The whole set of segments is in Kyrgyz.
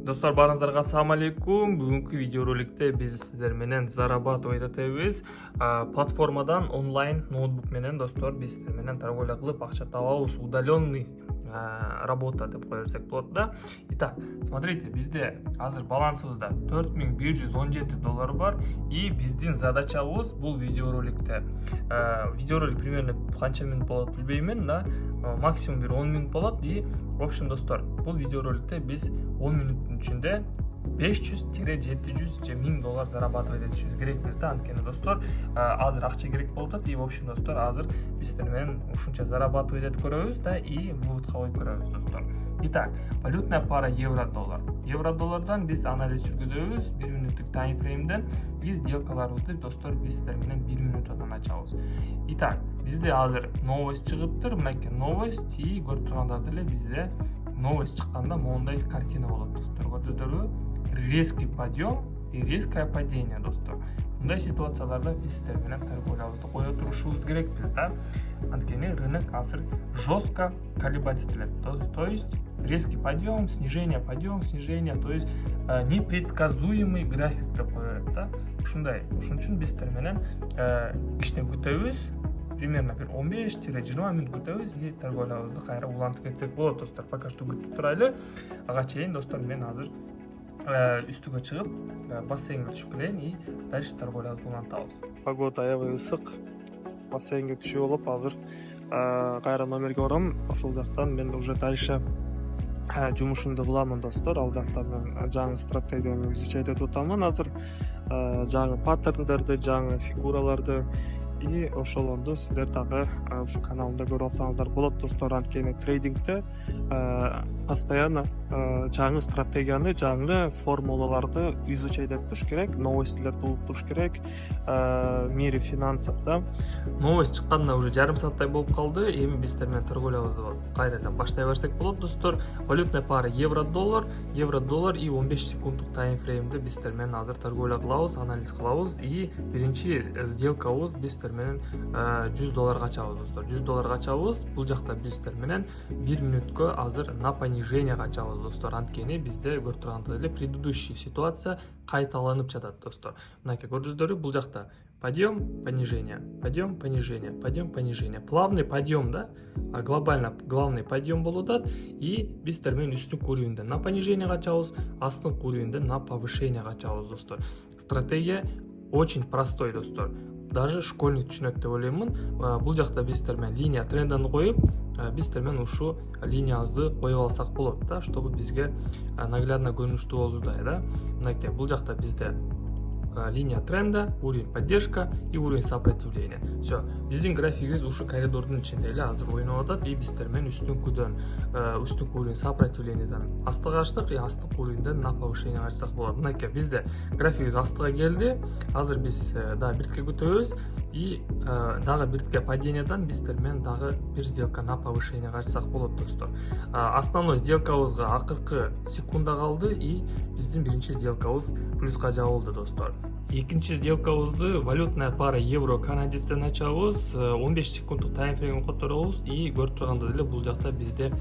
Достар, барыңыздарга ассаламу алейкум. Бүгүнкү видеороликте биз сиздер менен зарабатывать этебиз. Платформадан онлайн ноутбук менен достор биз сиздер менен торговля кылып акча табабыз. Удаленный работа деп кое берсек болот да. Итак, смотрите, бизде азыр балансыбызда $4117 бар и биздин задачабыз бул видеороликте. Видеоролик примерно канча минут болот билбеймин, да. Максимум бир 10 минут болот и в общем достор, бул видеороликте биз 10 минуттун ичинде 500-700 же $1000 зарабатывать этишибиз керек да. Анткени достор, азыр акча керек болуп атат и в общем достор, азыр биз сиздер менен ушунча зарабатывать этип көрөбүз да и выводко коюп көрөбүз достор. Итак, валютная пара евро-доллар. Евро-доллардан биз анализ жүргүзөбүз 1 минуттук таймфреймден и сделкаларыбызды достор биз сиздер менен 1 минутадан ачабыз. Итак, бизде азыр новость чыгыптыр. Мынакей новость и көрүп тургандар эле бизде новость чыкканда моундай картина болот достор. Көрдүңүздөрбү? Резкий подъем и резкое падение достор. Мындай ситуацияларда биз сиздер менен торговлябызды кое турушубуз керекпиз да. Анткени рынок азыр жестко колебаться этилет. То есть резкий подъем, снижение, то есть непредсказуемый график деп кое берет да. Ушундай. Ошон үчүн биз сиздер менен кичине күтөбүз. Примерно 15-20 минут күтөбүз и торговлябызды кайра улантып кетсек болот достор. Пока что күтүп турайлы. Ага чейин достор мен азыр үстүгө чыгып бассейнге түшүп келейин и дальше торговлябызды улантабыз. Погода аябай ысык. Бассейнге түшүп алып азыр кайра номерге барам. Ошол жактан мен уже дальше жумушумду кыламын достор. Ал жакта мен жаңы стратегияны изучать этип атамын азыр. Жаңы паттерндерди, жаңы фигураларды и ошолорду сиздер дагы ушу каналымда көрүп алсаңыздар болот достор. Анткени трейдингде постоянно жаңы стратегияны, жаңы формулаларды изучать этип туруш керек, новостьлерди угуп туруш керек. В мире финансов да. Новость чыкканда уже жарым сааттай болуп калды. Эми биз сиздер менен торговлябызды кайрадан баштай берсек болот достор. Валютная пара евро-доллар и 15 секунддук таймфреймде биз сиздер менен азыр торговля кылабыз, анализ кылабыз и биринчи сделкабыз биз сиздер менен $100 ачабыз достор. $100 ачабыз. Бул жакта биз сиздер менен 1 минутка азыр на понижение ачабыз достор. Анткени бизде көрүп тургандай эле предыдущий ситуация кайталанып жатат достор. Мынакей көрдүңүздөрбү, бул жакта подъем, понижение, подъем, понижение, подъем, понижение. Плавный подъем, да? Главный подъем болуп атат и биз сиздер менен үстүнкү уровеньде на понижение ачабыз, астыңкы уровеньде на повышение ачабыз достор. Стратегия очень простой достор. Даже школьник түшүнөт деп ойлоймун. Бул жакта биз сиздер менен линия трендini коюп, биз сиздер менен ушу линиябызды коюп алсак болот да, чтобы бизге наглядно көрүнүштүү болудай да. Мынакей бул жакта бизде линия тренда, уровень поддержка и уровень сопротивления. Все, биздин графигибиз ушу коридордун ичинде эле азыр ойноп атат и биз сиздер менен үстүнкү уровень сопротивлениядан астыга ачтык и астыңкы уровеньден на повышение ачсак болот. Мынакей бизде графигибиз астыга келди. Азыр биз дагы биртке күтөбүз и дагы биртке падениядан биз сиздер менен дагы бир сделка на повышение ачсак болот достор. Основной сделкабызга акыркы секунда калды и биздин биринчи сделкабыз плюска жабылды достор. Экинчи сделкабызды валютная пара евро-канадецтен ачабыз, 15 секунддук таймфрейм которобуз и көрүп тургандай эле бул жакта бизде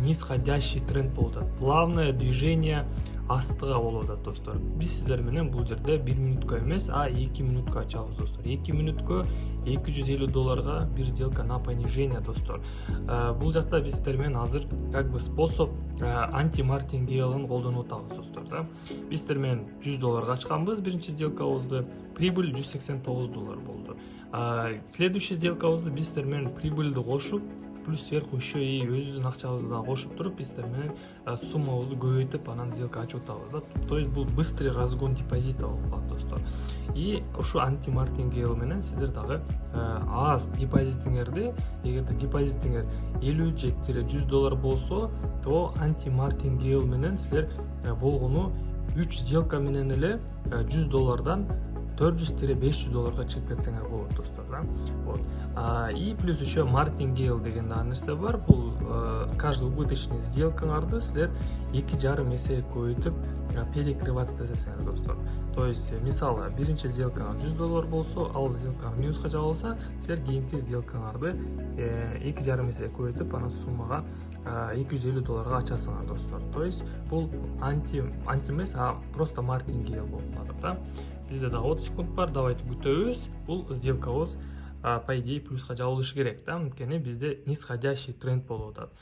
нисходящий тренд болуп атат. Плавное движение астыга болуп атат достор. Биз сиздер менен бул жерде 1 минутка эмес, а 2 минутка ачабыз достор. 2 минутка $250 бир сделка на понижение достор. Бул жакта биз сиздер менен азыр как бы способ анти-мартингейлин колдонуп атабыз достор да. Биз сиздер менен $100 ачканбыз биринчи сделкабызды, прибыль $189 болду. Следующий сделкабызды биз сиздер менен прибыльди кошуп плюс сверху еще и өзүбүздүн акчабызды да кошуп туруп биз сиздер менен суммабызды көбөйтүп анан сделка ачып атабыз да. То есть бул быстрый разгон депозита болуп калат достор. И ушу анти-мартингейл менен сиздер дагы аз депозитиңерди, эгерде депозитиңер $50-100 болсо, то анти-мартингейл менен силер болгону 3 сделка менен эле $100 $400-500 чыгып кетсеңер болот достор да. Вот. И плюс еще martingale деген дагы нерсе бар. Бул каждый убыточный сделкаңарды силер 2,5 эсе көбөйтүп перекрывать жасайсыңар достор. То есть мисалы биринчи сделкаңар $100 болсо, ал сделкаңар минуска жабылса, силер кийинки сделкаңарды 2,5 эсе көбөйтүп анан суммага $250 ачасыңар достор. То есть бул анти эмес, просто martingale болуп калат да. Бизде да 30 секунд бар, давайте күтөбүз. Бул сделкабыз по идее плюска жабылышы керек да, анткени бизде нисходящий тренд болуп атат.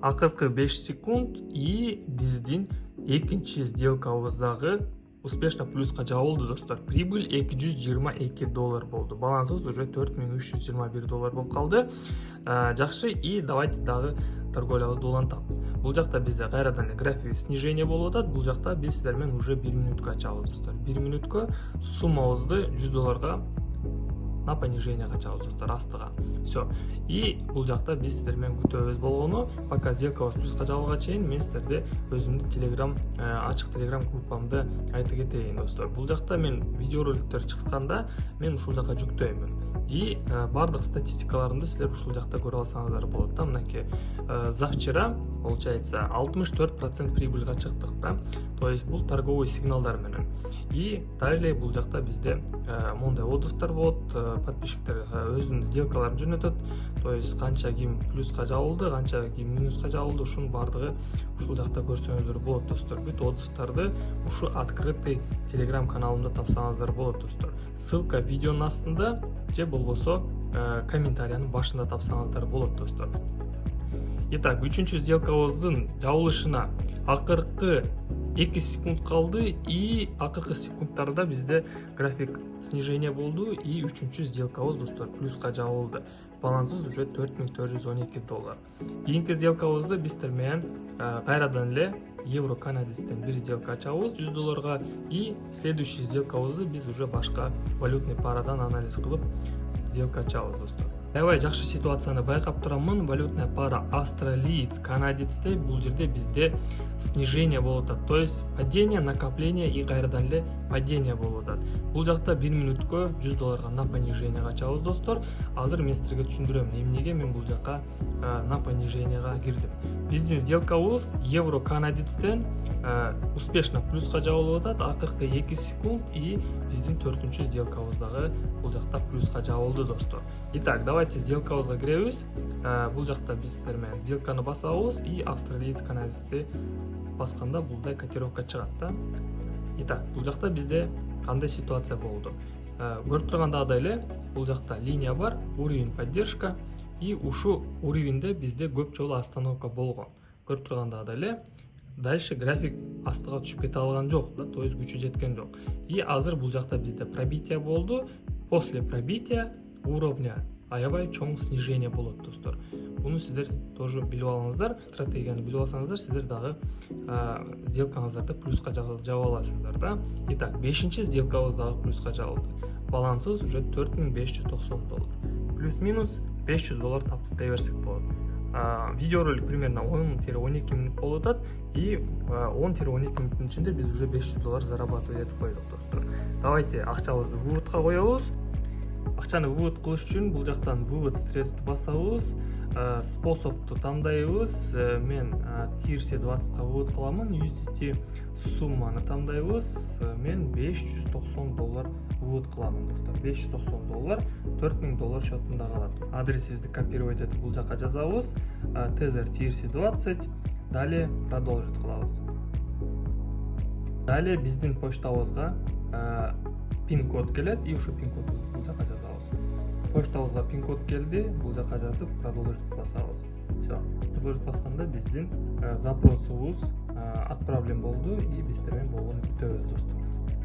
Акыркы 5 секунд и биздин экинчи сделкабыздагы успешно плюска жабылды достор. Прибыль $222 болду. Балансыбыз уже $4321 болуп калды. Жакшы, и давайте дагы торговлябызды улантабыз. Бул жакта бизде кайрадан эле график снижение болуп атат. Бул жакта биз сиздер менен уже 1 минутка ачабыз достор. 1 минутка суммабызды $100 на понижение качабыз достор, астыга. Все. И бул жакта биз сиздер менен күтөбүз болгону, пока сделкабыз плюска жабылганга чейин мен сиздерге өзүмдүн ачык телеграм группамды айтып кетейин достор. Бул жакта мен видеороликтер чыкканда мен ушул жака жүктөймүн. И бардык статистикаларымды силер ушул жакта көрө алсаңыздар болот да. Мынакей завчера, получается, 64% прибыльга чыктык да. То есть бул торговый сигналдар менен. И далее бул жакта бизде мондай отзывдар болот, подписчиктер өзүнүн сделкаларын жөнөтөт. То есть канча ким плюска жабылды, канча ким минуска жабылды, ушунун бардыгы ушул жакта көрсөңүздөр болот достор. Бүт отзывдарды ушу открытый телеграм каналымда тапсаңыздар болот достор. Ссылка видеонун астында же болбосо комментариянын башында тапсаңыздар болот достор. Итак, үчүнчү сделкабыздын жабылышына акыркы 2 секунд калды, и акыркы секундтарда бизде график снижение болду, и үчүнчү сделкабыз достор плюска жабылды. Балансыбыз уже $4412. Кийинки сделкабызды биз сиздер менен кайрадан эле евро канадистен бир сделка ачабыз $100, и следующий сделкабызды биз уже башка валютный парадан анализ кылып сделка ачабыз достор. Аябай жакшы ситуацияны байкап турамын. Валютная пара австралиец, канадецте бул жерде бизде снижение болуп атат. То есть падение, накопление и кайрадан эле падение болуп атат. Бул жакта 1 минутка $100 на понижение качабыз достор. Азыр мен силерге түшүндүрөм эмнеге мен бул жака на понижениега кирдим. Биздин сделкабыз евро канадецтен успешно плюска жабылып атат акыркы 2 секунд, и биздин 4-чү сделкабыз дагы бул жакта плюска жабылды достор. Итак, давайте сделкабызга киребиз. Бул жакта биз сиздер менен сделканы басабыз, и австралиец канадецти басканда булдай котировка чыгат да. Итак, бул жакта бизде кандай ситуация болду? Көрүп тургандагыдай эле бул жакта линия бар, уровень поддержка, и ушу уровеньде бизде көп жолу остановка болгон. Көрүп тургандагыдай эле дальше график астыга түшүп кете алган жок да, то есть күчү жеткен жок. И азыр бул жакта бизде пробитие болду. После пробития уровня аябай чоң снижение болот достор. Буну сиздер тоже билип алыңыздар. Стратегияны билип алсаңыздар, сиздер дагы сделкаңыздарды плюска жаба аласыздар да. Итак, 5-чи сделкабыз дагы плюска жабылды. Балансыбыз уже $4590. Плюс-минус $500 таптытай берсек болот. Видеоролик примерно 10-12 минут болуп атат, и 10-12 минуттун ичинде биз уже $500 зарабатывать этип койдук достор. Давайте акчабызды выводка коебуз. Акчаны вывод кылыш үчүн бул жактан вывод средств басабыз, способду тандайбыз. Мен TRC20га вывод кыламын, USDT сумманы тандайбыз. Мен $590 вывод кыламын достор. $590 $4000 счетунда калат. Адресибизди копировать этип бул жака жазабыз. Tether TRC20. Далее продолжить кылабыз. Далее биздин почтабызга пин-код келет, и ушу пин-кодду бул жака жазабыз. Почтабызга пин-код келди, бул жака жазып продолжить басабыз. Все. Продолжить басканда биздин запросубуз отправлен болду, и биз сиздер менен болгонун күтөбүз достор.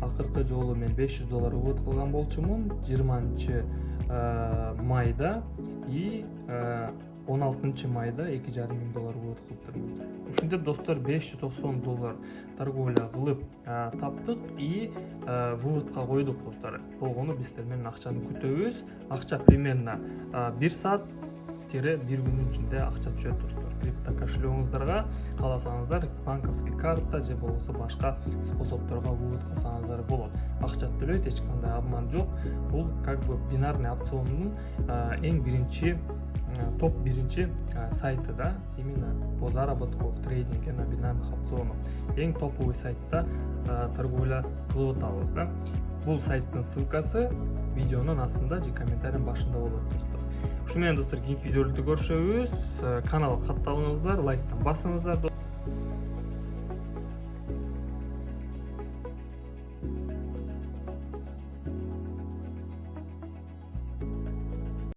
Акыркы жолу мен $500 вывод кылган болчумун 20 майда, и 16 майда $2500 вывод кылыптырмын. Ушинтип достор $590 торговля кылып таптык, и выводка койдук достор. Болгону биз сиздер менен акчаны күтөбүз. Акча примерно 1 саат 1 күнүн ичинде акча түшөт достор. Крипто кошелегиңиздарга кааласаңыздар банковский карта же болбосо башка способторго вывод кылсаңыздар болот. Акча төлөйт, эч кандай обман жок. Бул как бы бинарный опциондун эң биринчи топ биринчи сайты да, именно по заработку в трейдинге на бинарных опционах. Эң топовый сайтта торговля кылып атабыз да. Бул сайттын ссылкасы видеонун астында же комментариянын башында болот достор. Ушу менен достор кийинки видеолордо көрүшөбүз. Каналга катталыңыздар, лайктан басыңыздар.